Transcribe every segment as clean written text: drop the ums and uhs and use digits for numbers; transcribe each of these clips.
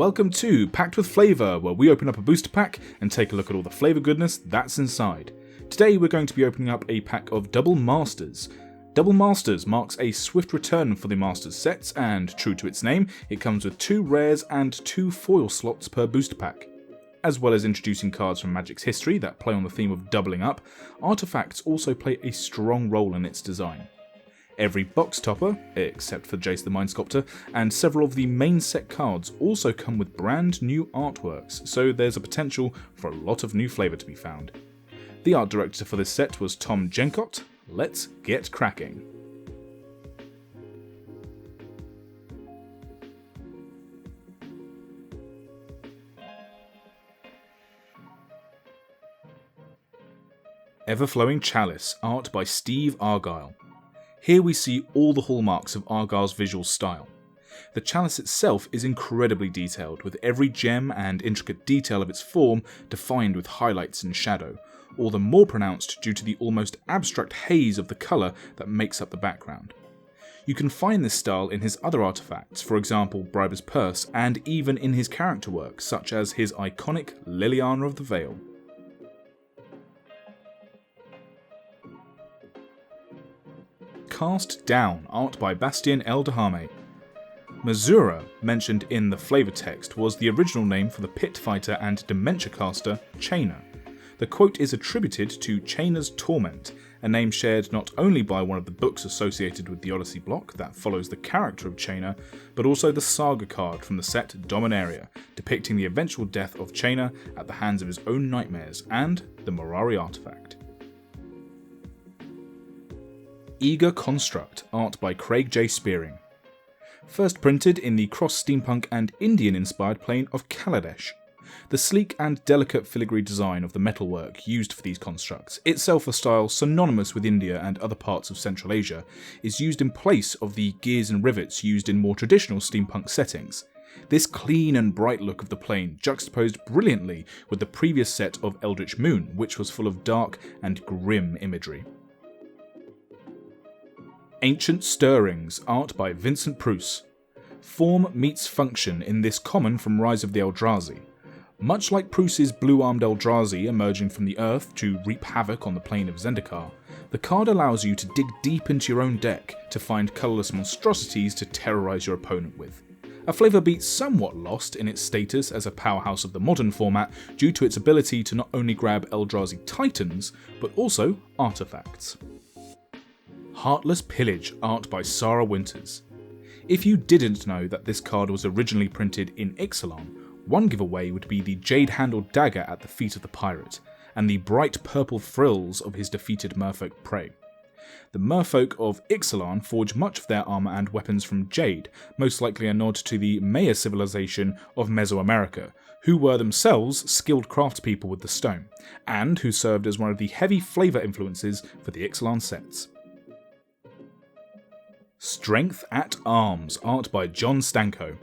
Welcome to Packed With Flavour, where we open up a booster pack and take a look at all the flavour goodness that's inside. Today we're going to be opening up a pack of Double Masters. Double Masters marks a swift return for the Masters sets, and true to its name, it comes with 2 rares and 2 foil slots per booster pack. As well as introducing cards from Magic's history that play on the theme of doubling up, artifacts also play a strong role in its design. Every box topper, except for Jace the Mind Sculptor, and several of the main set cards also come with brand new artworks, so there's a potential for a lot of new flavour to be found. The art director for this set was Tom Jenkott. Let's get cracking. Everflowing Chalice Art by Steve Argyle. Here we see all the hallmarks of Argyle's visual style. The chalice itself is incredibly detailed, with every gem and intricate detail of its form defined with highlights and shadow, all the more pronounced due to the almost abstract haze of the colour that makes up the background. You can find this style in his other artefacts, for example Briber's Purse, and even in his character work, such as his iconic Liliana of the Vale. Castdown Art by Bastien El Dahame. Mazura, mentioned in the flavour text, was the original name for the pit fighter and dementia caster Chainer. The quote is attributed to Chainer's Torment, a name shared not only by one of the books associated with the Odyssey block that follows the character of Chainer, but also the saga card from the set Dominaria, depicting the eventual death of Chainer at the hands of his own nightmares, and the Morari artifact. Eager Construct Art by Craig J. Spearing. First printed in the cross-steampunk and Indian-inspired plane of Kaladesh. The sleek and delicate filigree design of the metalwork used for these constructs, itself a style synonymous with India and other parts of Central Asia, is used in place of the gears and rivets used in more traditional steampunk settings. This clean and bright look of the plane juxtaposed brilliantly with the previous set of Eldritch Moon, which was full of dark and grim imagery. Ancient Stirrings Art by Vincent Pruce. Form meets function in this common from Rise of the Eldrazi. Much like Pruce's blue-armed Eldrazi emerging from the earth to wreak havoc on the plane of Zendikar, the card allows you to dig deep into your own deck to find colourless monstrosities to terrorise your opponent with. A flavour beat somewhat lost in its status as a powerhouse of the modern format due to its ability to not only grab Eldrazi titans, but also artefacts. Heartless Pillage Art by Sarah Winters. If you didn't know that this card was originally printed in Ixalan, one giveaway would be the jade-handled dagger at the feet of the pirate, and the bright purple frills of his defeated merfolk prey. The merfolk of Ixalan forge much of their armour and weapons from jade, most likely a nod to the Maya civilization of Mesoamerica, who were themselves skilled craftspeople with the stone, and who served as one of the heavy flavour influences for the Ixalan sets. Strength at Arms Art by John Stanko.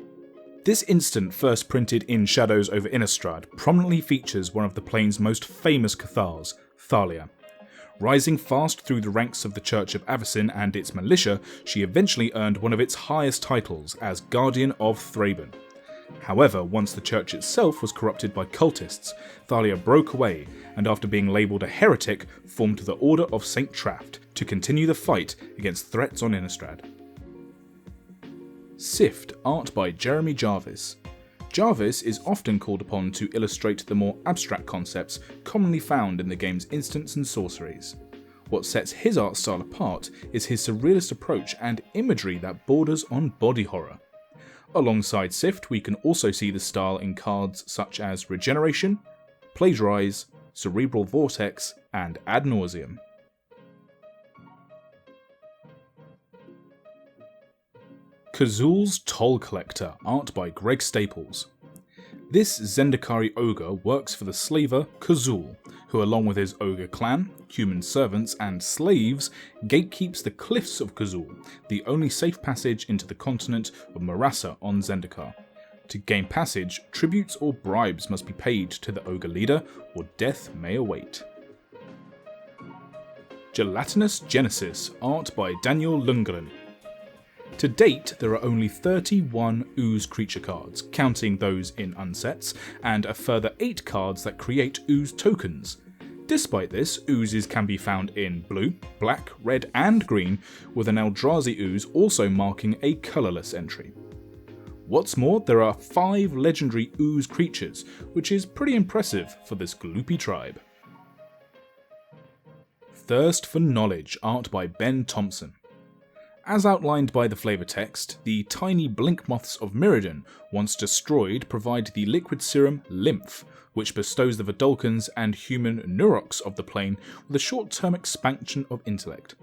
This instant, first printed in Shadows over Innistrad, prominently features one of the plane's most famous Cathars, Thalia. Rising fast through the ranks of the Church of Avacyn and its militia, she eventually earned one of its highest titles as Guardian of Thraben. However, once the church itself was corrupted by cultists, Thalia broke away, and after being labelled a heretic, formed the Order of St. Traft to continue the fight against threats on Innistrad. Sift Art by Jeremy Jarvis. Jarvis is often called upon to illustrate the more abstract concepts commonly found in the game's instants and sorceries. What sets his art style apart is his surrealist approach and imagery that borders on body horror. Alongside Sift, we can also see the style in cards such as Regeneration, Plagiarize, Cerebral Vortex, and Ad Nauseam. Kazul's Toll Collector Art by Greg Staples. This Zendikari ogre works for the slaver Kazul, who along with his ogre clan, human servants and slaves, gatekeeps the cliffs of Kazul, the only safe passage into the continent of Marasa on Zendikar. To gain passage, tributes or bribes must be paid to the ogre leader, or death may await. Gelatinous Genesis Art by Daniel Lundgren. To date, there are only 31 Ooze creature cards, counting those in unsets, and a further 8 cards that create Ooze tokens. Despite this, Oozes can be found in blue, black, red and green, with an Eldrazi Ooze also marking a colourless entry. What's more, there are 5 legendary Ooze creatures, which is pretty impressive for this gloopy tribe. Thirst for Knowledge, art by Ben Thompson. As outlined by the flavour text, the tiny blink moths of Mirrodin, once destroyed, provide the liquid serum Lymph, which bestows the Vidalkans and human Nuroks of the plane with a short-term expansion of intellect.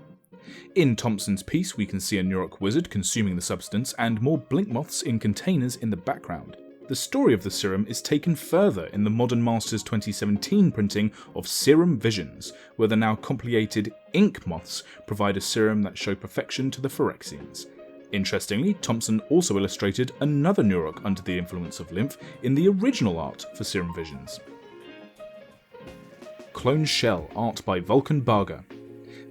In Thompson's piece, we can see a Nurok wizard consuming the substance and more blink moths in containers in the background. The story of the serum is taken further in the Modern Masters 2017 printing of Serum Visions, where the now complicated ink moths provide a serum that show perfection to the Phyrexians. Interestingly, Thompson also illustrated another Nurok under the influence of Lymph in the original art for Serum Visions. Clone Shell, art by Vulcan Barger.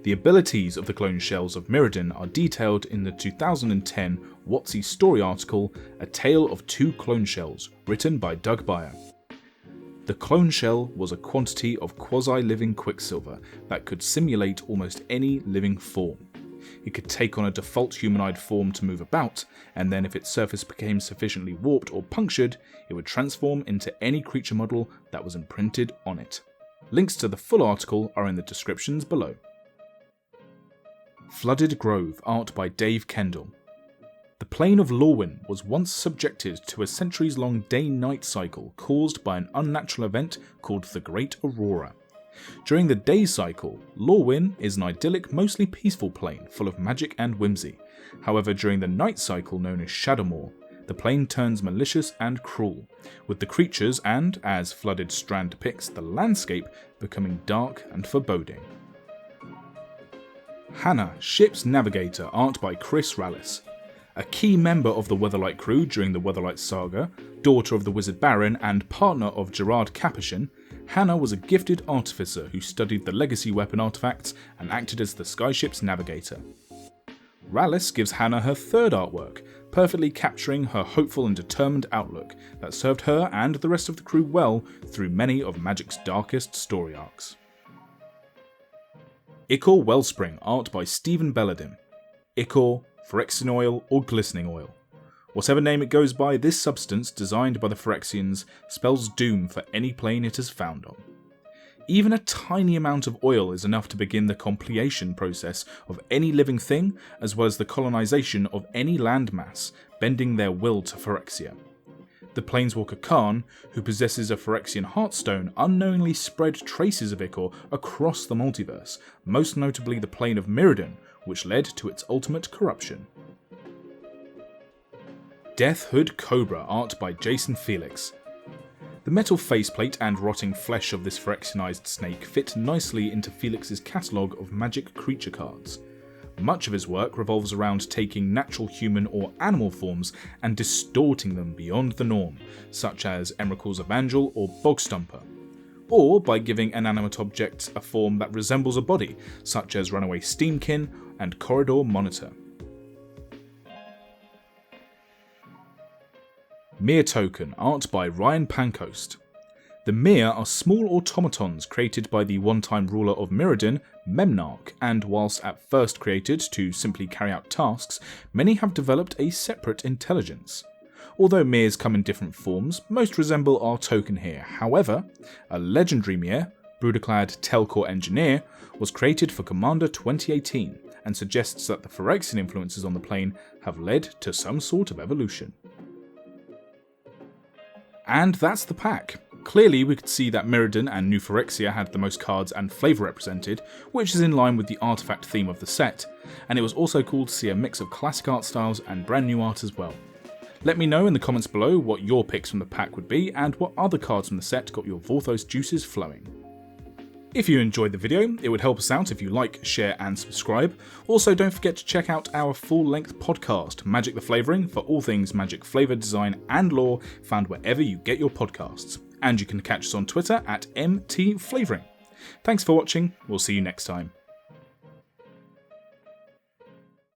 The abilities of the clone shells of Mirrodin are detailed in the 2010 WotC story article A Tale of Two Clone Shells, written by Doug Beyer. The clone shell was a quantity of quasi-living quicksilver that could simulate almost any living form. It could take on a default humanoid form to move about, and then if its surface became sufficiently warped or punctured, it would transform into any creature model that was imprinted on it. Links to the full article are in the descriptions below. Flooded Grove, art by Dave Kendall. The plane of Lorwyn was once subjected to a centuries-long day-night cycle caused by an unnatural event called the Great Aurora. During the day cycle, Lorwyn is an idyllic, mostly peaceful plane full of magic and whimsy. However, during the night cycle known as Shadowmoor, the plane turns malicious and cruel, with the creatures and, as Flooded Strand depicts, the landscape becoming dark and foreboding. Hannah, Ship's Navigator, art by Chris Rallis. A key member of the Weatherlight crew during the Weatherlight saga, daughter of the Wizard Baron and partner of Gerard Capuchin, Hannah was a gifted artificer who studied the legacy weapon artifacts and acted as the Skyship's navigator. Rallis gives Hannah her third artwork, perfectly capturing her hopeful and determined outlook that served her and the rest of the crew well through many of Magic's darkest story arcs. Ichor Wellspring, art by Stephen Belladim. Ichor, Phyrexian oil, or glistening oil. Whatever name it goes by, this substance, designed by the Phyrexians, spells doom for any plane it is found on. Even a tiny amount of oil is enough to begin the completion process of any living thing, as well as the colonization of any landmass, bending their will to Phyrexia. The Planeswalker Khan, who possesses a Phyrexian Heartstone, unknowingly spread traces of Ichor across the multiverse, most notably the plane of Mirrodin, which led to its ultimate corruption. Deathhood Cobra, art by Jason Felix. The metal faceplate and rotting flesh of this Phyrexianized snake fit nicely into Felix's catalogue of magic creature cards. Much of his work revolves around taking natural human or animal forms and distorting them beyond the norm, such as Emrakul's Evangel or Bogstumper, or by giving inanimate objects a form that resembles a body, such as Runaway Steamkin and Corridor Monitor. Mir Token, art by Ryan Pancoast. The Mir are small automatons created by the one-time ruler of Mirrodin, Memnarch, and whilst at first created to simply carry out tasks, many have developed a separate intelligence. Although Mirs come in different forms, most resemble our token here. However, a legendary Mir, Bruderclad Telcor Engineer, was created for Commander 2018 and suggests that the Phyrexian influences on the plane have led to some sort of evolution. And that's the pack. Clearly we could see that Mirrodin and New Phyrexia had the most cards and flavour represented, which is in line with the artifact theme of the set, and it was also cool to see a mix of classic art styles and brand new art as well. Let me know in the comments below what your picks from the pack would be and what other cards from the set got your Vorthos juices flowing. If you enjoyed the video, it would help us out if you like, share and subscribe. Also, don't forget to check out our full-length podcast, Magic the Flavouring, for all things magic flavour, design and lore, found wherever you get your podcasts. And you can catch us on Twitter at MTFlavouring. Thanks for watching, we'll see you next time.